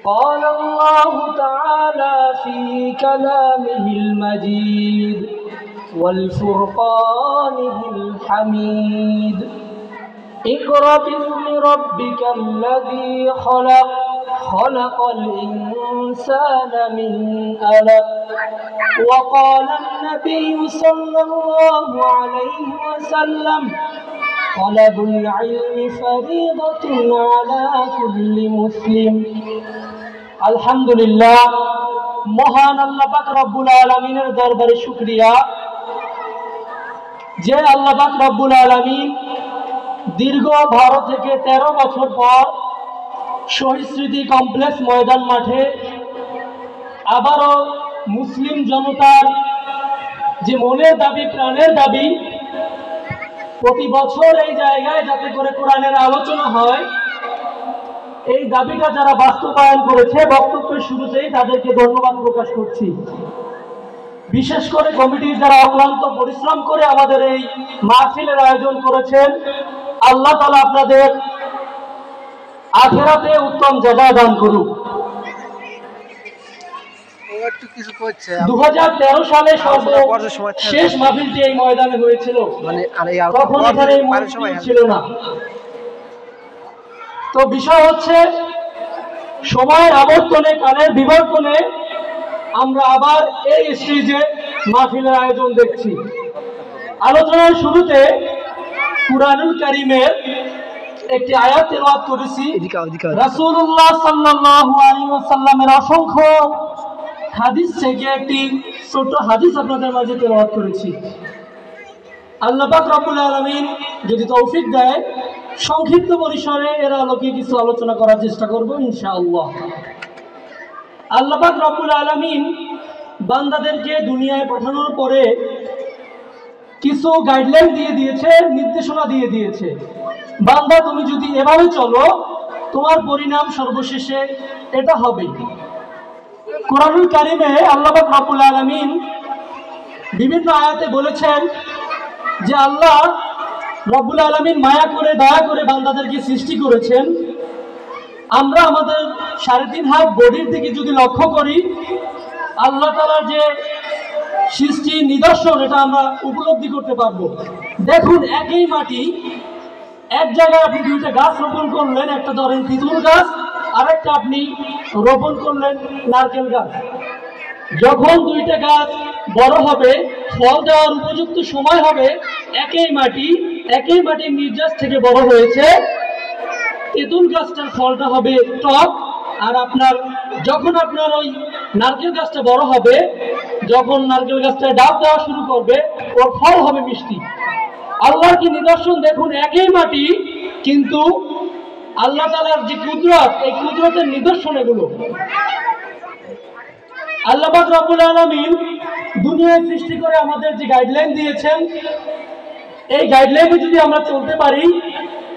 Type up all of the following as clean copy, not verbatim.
قال الله تعالى في كلامه المجيد والفرقانه الحميد اقرأ باسم ربك الذي خلق خلق الإنسان من علق وقال النبي صلى الله عليه وسلم طلب العلم فريضة على كل مسلم আলহামদুলিল্লাহ মহান আল্লাহ পাক রব্বুল আলামিনের দরবারে শুকরিয়া যে আল্লাহ পাক রব্বুল আলামিন দীর্ঘ 12 থেকে 13 বছর পর শহীদ স্মৃতি কমপ্লেক্স ময়দান মাঠে আবারও মুসলিম জনতার যে মনের দাবি প্রাণের দাবি প্রতি বছর এই জায়গায় যাতে করে কোরআনের আলোচনা হয় এই দাবিটা যারা বাস্তবায়ন করেছে বক্তব্যের শুরুতেই তাদেরকে ধন্যবাদ প্রকাশ করছি। বিশেষ করে কমিটির যারা অক্লান্ত পরিশ্রম করে আমাদের এই মাহফিলের আয়োজন করেছেন, আল্লাহ তাআলা আপনাদের আখিরাতে উত্তম জাযা দান করুক। 2013 সালে শেষ মাহফিলটি এই ময়দানে হয়েছিল, তখন এখানে ছিল না। তো বিষয় হচ্ছে সময়ের আবর্তনে কালের বিবর্তনে আমরা আবার এই স্টেজে মাহফিলের আয়োজন দেখছি। আলোচনার শুরুতে কুরআনুল কারীমের একটি আয়াত তেলাওয়াত করেছি। রাসূলুল্লাহ সাল্লাল্লাহু আলাইহি ওয়াসাল্লামের অসংখ্য হাদিস থেকে একটি ছোট হাদিস আপনাদের মাঝে তেলাওয়াত করেছি। আল্লাহ পাক রব্বুল আলামিন যদি তৌফিক দেয় সংক্ষিপ্ত পরিসরে এর আলোকে কিছু আলোচনা করার চেষ্টা করব ইনশাআল্লাহ। আল্লাহ পাক রব্বুল আলামিন বান্দাদেরকে দুনিয়ায় পাঠানোর পরে কিছু গাইডলাইন দিয়ে দিয়েছে, নির্দেশনা দিয়ে দিয়েছে। বান্দা তুমি যদি এভাবে চলো তোমার পরিণাম সর্বশেষে এটা হবে। কুরআনুল কারীমে আল্লাহ পাক রব্বুল আলামিন বিভিন্ন আয়াতে বলেছেন যে আল্লাহ রব্বুল আলামিন মায়া করে দয়া করে বান্দাদেরকে সৃষ্টি করেছেন। আমরা আমাদের 3.5 হাত বডির দিকে যদি লক্ষ্য করি আল্লাহ তাআলার যে সৃষ্টির নিদর্শন এটা আমরা উপলব্ধি করতে পারবো। দেখুন একই মাটি, এক জায়গায় আপনি দুইটা গাছ রোপণ করলেন, একটা ধরেন তিতুল গাছ আর একটা আপনি রোপণ করলেন নারকেল গাছ। যখন দুইটা গাছ বড় হবে, ফল দেওয়ার উপযুক্ত সময় হবে, একই মাটির নির্যাস থেকে বড় হয়েছে, তেঁতুল গাছটার ফলটা হবে টক। আর যখন আপনার ওই নারকেল গাছটা বড় হবে, যখন নারকেল গাছটা ডাব দেওয়া শুরু করবে, ওর ফল হবে মিষ্টি। আল্লাহর কি নিদর্শন দেখুন, একই মাটি, কিন্তু আল্লাহ তাআলার যে কুদরত, এই কুদরতের নিদর্শন এগুলো। আল্লাহ পাক রব্বুল আলামিন দুনিয়ায় সৃষ্টি করে আমাদের যে গাইডলাইন দিয়েছেন, এই গাইডলাইনে যদি আমরা চলতে পারি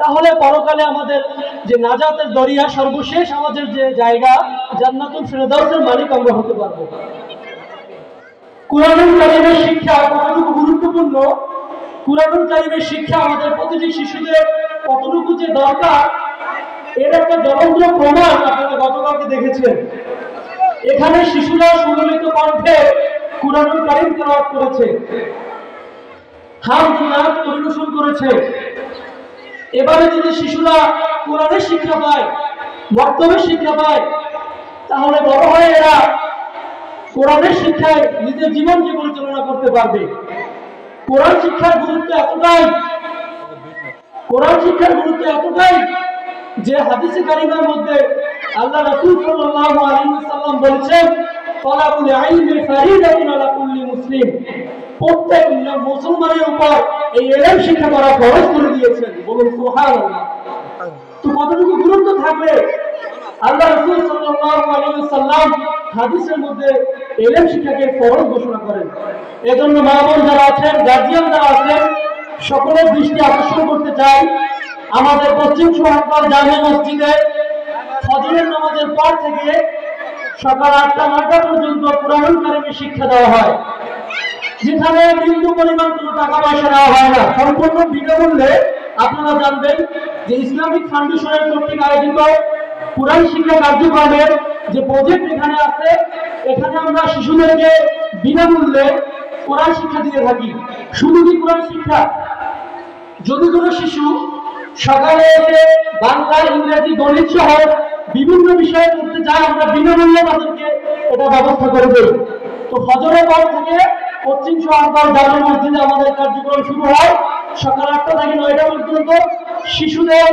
তাহলে পরকালে আমাদের যে নাজাতের দরিয়া, সর্বশেষ আমাদের যে জায়গা জান্নাতুল ফিরদাউসের মালিক আমরা হতে পারবো। কুরআনুল কারীমের শিক্ষা কতটুকু গুরুত্বপূর্ণ, কুরআনুল কারীমের শিক্ষা আমাদের প্রতিটি শিশুদের কতটুকু যে দরকার, এর একটা জ্বলন্ত প্রমাণ আপনারা গতকালকে দেখেছেন। এখানে শিশুরা সুললিত কণ্ঠে কুরআনুল কারীম তেলাওয়াত করেছে, হামদ নাত পরিবেশন করেছে। এবারে যদি শিশুরা কোরআনের শিক্ষা পায়, বক্তব্যের শিক্ষা পায়, তাহলে বড় হয়ে এরা কোরআনের শিক্ষায় নিজের জীবনকে পরিচালনা করতে পারবে। কোরআন শিক্ষার গুরুত্ব এতটাই যে হাদিসে কারিমার মধ্যে আল্লাহ রাসূল সাল্লাল্লাহু আলাইহি ওয়াসাল্লাম বলেছেন, তালাবুল ইলমি ফারিদাতুন আলা কুল্লি মুসলিম। প্রত্যেক মুসলমানের উপর এই ইলম শিক্ষা করা ফরজ করে দিয়েছেন। বলুন সুবহানাল্লাহ। তো কতটুকু গুরুত্ব থাকবে, আল্লাহ রাসূল সাল্লাল্লাহু আলাইহি ওয়াসাল্লাম হাদিসের মধ্যে ইলম শিক্ষাকে ফরজ ঘোষণা করেন। এজন্য মা বোন যারা আছেন, গার্জিয়ান যারা আছেন, সকলের দৃষ্টি আকর্ষণ করতে চাই, আমাদের পশ্চিম সোহাগপাড় জামে মসজিদে ফজরের নামাজের পর থেকে সকাল 8টা-9টা পর্যন্ত কুরআনুল কারীমের শিক্ষা দেওয়া হয়, যেখানে বিন্দু পরিমাণ কোনো টাকা পয়সা নেওয়া হয় না, সম্পূর্ণ বিনামূল্যে। আপনারা জানবেন যে ইসলামিক ফাউন্ডেশনের কর্তৃক আয়োজিত কোরআন শিক্ষা কার্যক্রমের যে প্রজেক্ট এখানে আছে, এখানে আমরা শিশুদেরকে বিনামূল্যে কোরআন শিক্ষা দিয়ে থাকি। শুধু কি কোরআন শিক্ষা, যদি কোনো শিশু সকালে এসে বাংলা, ইংরেজি, গণিত সহ বিভিন্ন বিষয় পড়তে যায়, আমরা বিনামূল্যে তাদেরকে এটা ব্যবস্থা করে দেই। তো ফজরের পর থেকে পশ্চিম শহরপাল জামে মসজিদে আমাদের কার্যক্রম শুরু হয়। সকাল 8টা থেকে 9টা পর্যন্ত শিশুদের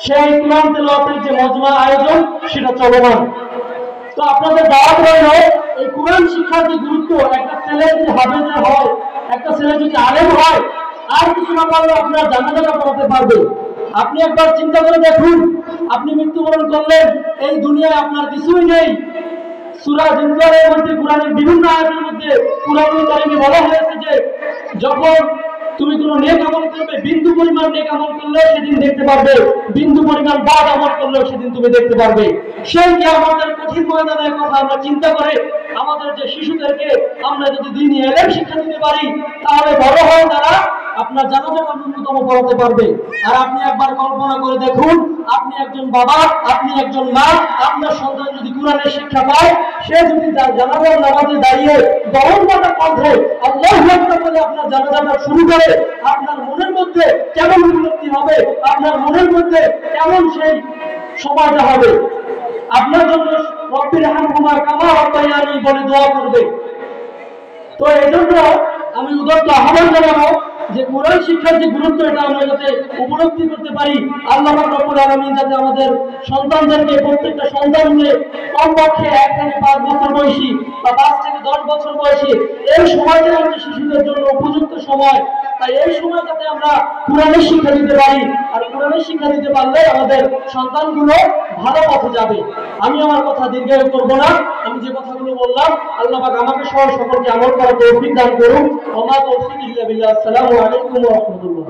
সেই কোরআন তেলাওয়াতের যে মজমা আয়োজন সেটা চলমান। তো আপনাদের দাওয়াত রইল, এই কোরআন শিক্ষার যে গুরুত্ব, একটা ছেলে যদি হাফেজ হয়, একটা ছেলে যদি আলেম হয়, আর কিছু না পারলে আপনার জানাজানা পড়াতে পারবে। আপনি একবার চিন্তা করে দেখুন, আপনি মৃত্যুবরণ করলেন, এই দুনিয়ায় আপনার কিছুই নেই। সূরা জিনজারের মধ্যে, কোরআনের বিভিন্ন আয়াতের মধ্যে কোরআনুল কারীমে বলা হয়েছে যে যখন তুমি কোনো নেক আমল করবে, বিন্দু পরিমাণ নেক আমল করলে সেদিন দেখতে পারবে, বিন্দু পরিমাণ বাদ আমল করলেও সেদিন তুমি দেখতে পারবে। সেই যে আমাদের কঠিন ময়দানের কথা আমরা চিন্তা করে আমাদের যে শিশুদেরকে আমরা যদি দ্বীনি ইলম শিক্ষা দিতে পারি, তাহলে বড় হয়ে তারা আপনার জানাজাটা ন্যূনতম পড়াতে পারবে। আর আপনি একবার কল্পনা করে দেখুন, আপনি একজন বাবা, আপনি একজন মা, আপনার সন্তান যদি কোরআনের শিক্ষা পায়, সে যদি জানাজার নামাজে দাঁড়িয়ে দরজা কণ্ঠে আল্লাহু আকবার বলে আপনার জানাজাটা শুরু করে, আপনার মনের মধ্যে কেমন উপলব্ধি হবে, আপনার মনের মধ্যে কেমন সেই সময়টা হবে। আপনার জন্য রব্বির হামহুমা কামা রাব্বায়ানি বলে দোয়া করবে। তো এই জন্য আমি উদাত্ত আহ্বান জানাবো যে কোরআন শিক্ষার যে গুরুত্ব, এটা আমরা যাতে উপলব্ধি করতে পারি। আল্লাহ রাব্বুল আলামিন যাতে আমাদের সন্তানদেরকে, প্রত্যেকটা সন্তানকে কমপক্ষে 1 থেকে 5 বছর বয়সী বা 5 থেকে 10 বছর বয়সী এই সময়টা হচ্ছে শিশুদের জন্য উপযুক্ত সময়। তাই এই সময় যাতে আমরা কোরআনের শিক্ষা দিতে পারি, আর কোরআনের শিক্ষা দিতে পারলে আমাদের সন্তানগুলো ভালো পথে যাবে। আমি আমার কথা দীর্ঘায়ু করব না, আমি যে কথাগুলো বললাম আল্লাহ পাক আমাকে সহ সকলকে আমল করার তৌফিক দান করুন। ওয়া মা তৌফিক ইল্লা বিল্লাহ। আসসালামু আলাইকুম ওয়া রাহমাতুল্লাহ।